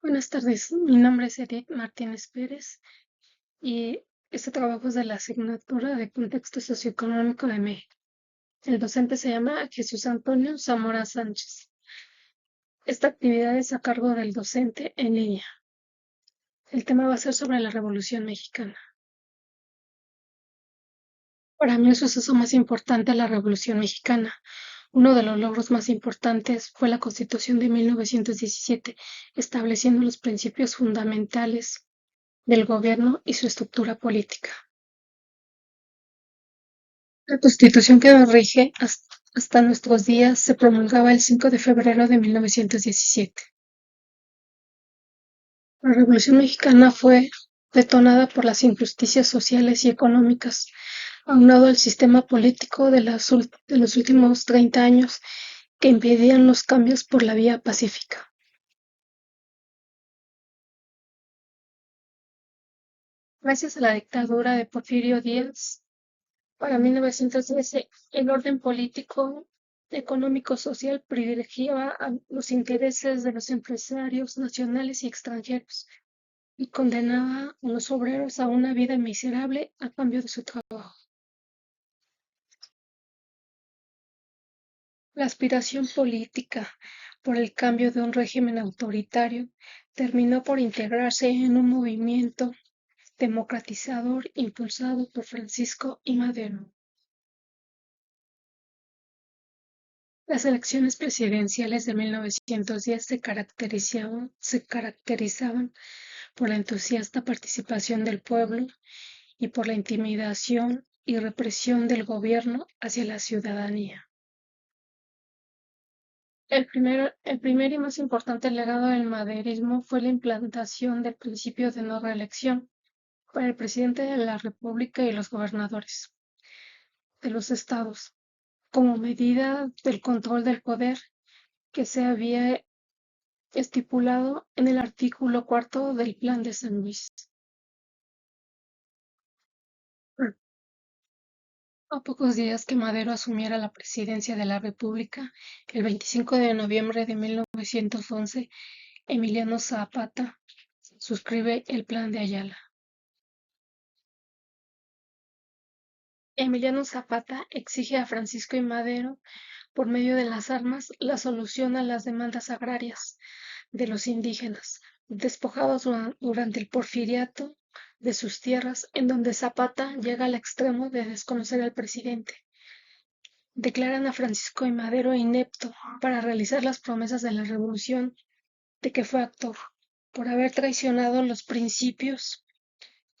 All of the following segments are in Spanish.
Buenas tardes, mi nombre es Edith Martínez Pérez y este trabajo es de la asignatura de Contexto Socioeconómico de México. El docente se llama Jesús Antonio Zamora Sánchez. Esta actividad es a cargo del docente en línea. El tema va a ser sobre la Revolución Mexicana. Para mí el suceso más importante es la Revolución Mexicana. Uno de los logros más importantes fue la Constitución de 1917, estableciendo los principios fundamentales del gobierno y su estructura política. La Constitución que nos rige hasta nuestros días se promulgaba el 5 de febrero de 1917. La Revolución Mexicana fue detonada por las injusticias sociales y económicas, aunado al sistema político de los últimos 30 años que impedían los cambios por la vía pacífica. Gracias a la dictadura de Porfirio Díaz, para 1913, el orden político, económico, social privilegiaba a los intereses de los empresarios nacionales y extranjeros y condenaba a los obreros a una vida miserable a cambio de su trabajo. La aspiración política por el cambio de un régimen autoritario terminó por integrarse en un movimiento democratizador impulsado por Francisco I. Madero. Las elecciones presidenciales de 1910 se caracterizaban por la entusiasta participación del pueblo y por la intimidación y represión del gobierno hacia la ciudadanía. El primer y más importante legado del maderismo fue la implantación del principio de no reelección para el presidente de la República y los gobernadores de los estados, como medida del control del poder que se había estipulado en el artículo cuarto del Plan de San Luis. A pocos días que Madero asumiera la presidencia de la República, el 25 de noviembre de 1911, Emiliano Zapata suscribe el Plan de Ayala. Emiliano Zapata exige a Francisco I. Madero, por medio de las armas, la solución a las demandas agrarias de los indígenas, despojados durante el porfiriato de sus tierras, en donde Zapata llega al extremo de desconocer al presidente. Declaran a Francisco I. Madero inepto para realizar las promesas de la revolución de que fue actor, por haber traicionado los principios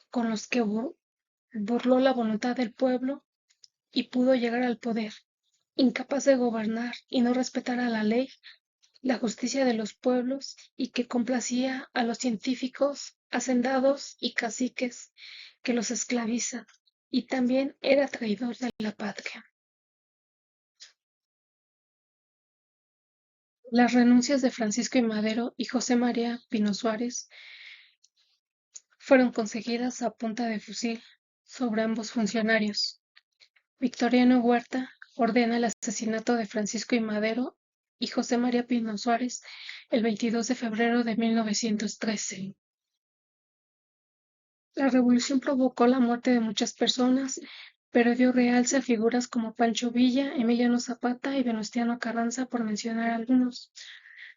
con los que burló la voluntad del pueblo y pudo llegar al poder, incapaz de gobernar y no respetar a la ley, la justicia de los pueblos y que complacía a los científicos, hacendados y caciques que los esclavizan, y también era traidor de la patria. Las renuncias de Francisco I. Madero y José María Pino Suárez fueron conseguidas a punta de fusil sobre ambos funcionarios. Victoriano Huerta ordena el asesinato de Francisco I. Madero y José María Pino Suárez el 22 de febrero de 1913. La revolución provocó la muerte de muchas personas, pero dio realce a figuras como Pancho Villa, Emiliano Zapata y Venustiano Carranza, por mencionar algunos.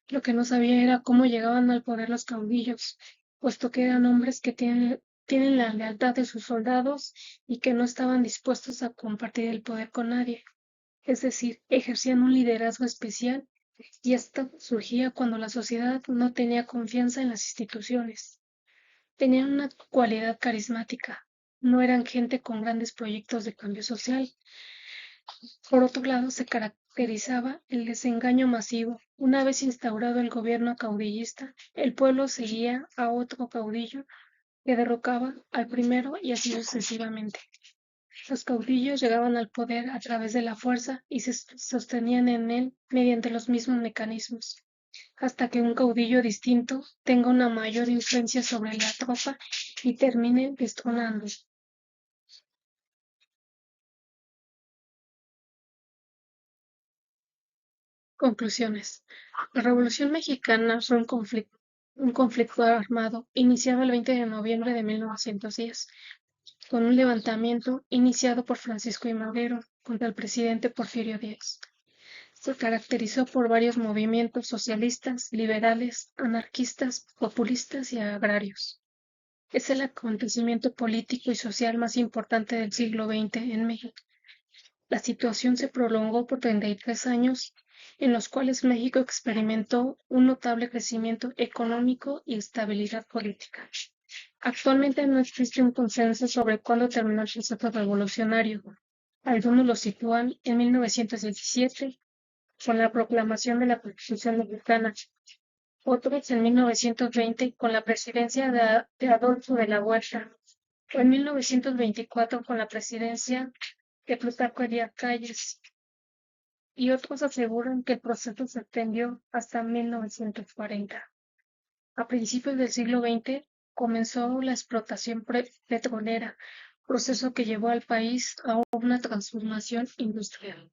Lo que no sabía era cómo llegaban al poder los caudillos, puesto que eran hombres que tienen la lealtad de sus soldados y que no estaban dispuestos a compartir el poder con nadie. Es decir, ejercían un liderazgo especial y esto surgía cuando la sociedad no tenía confianza en las instituciones. Tenían una cualidad carismática, no eran gente con grandes proyectos de cambio social. Por otro lado, se caracterizaba el desengaño masivo. Una vez instaurado el gobierno caudillista, el pueblo seguía a otro caudillo que derrocaba al primero y así sucesivamente. Los caudillos llegaban al poder a través de la fuerza y se sostenían en él mediante los mismos mecanismos, hasta que un caudillo distinto tenga una mayor influencia sobre la tropa y termine destronando. Conclusiones. La Revolución Mexicana fue un conflicto un conflicto armado iniciado el 20 de noviembre de 1910, con un levantamiento iniciado por Francisco I. Madero contra el presidente Porfirio Díaz. Se caracterizó por varios movimientos socialistas, liberales, anarquistas, populistas y agrarios. Es el acontecimiento político y social más importante del siglo XX en México. La situación se prolongó por 33 años, en los cuales México experimentó un notable crecimiento económico y estabilidad política. Actualmente no existe un consenso sobre cuándo terminó el proceso revolucionario. Algunos lo sitúan en 1917, con la proclamación de la Constitución mexicana, otros en 1920 con la presidencia de Adolfo de la Huerta, o en 1924 con la presidencia de Plutarco Elías Calles, y otros aseguran que el proceso se extendió hasta 1940. A principios del siglo XX comenzó la explotación petrolera, proceso que llevó al país a una transformación industrial.